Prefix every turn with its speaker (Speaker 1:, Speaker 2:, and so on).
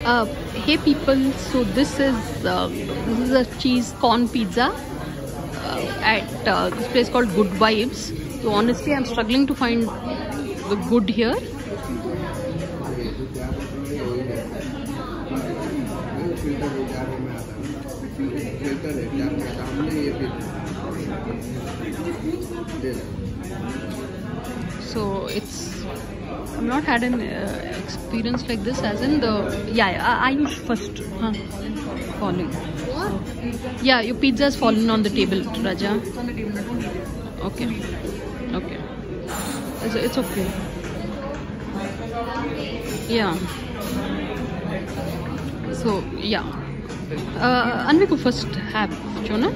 Speaker 1: Hey people, so this is a cheese corn pizza at this place called Good Vibes. So honestly, I'm struggling to find the good here. So I've not had an experience like this, as in I use first falling. So, yeah, your pizza has fallen on the table, Raja.
Speaker 2: It's on the table. I don't need it.
Speaker 1: Okay. It's okay. Yeah. So yeah. Anvi ko first have, Jonah.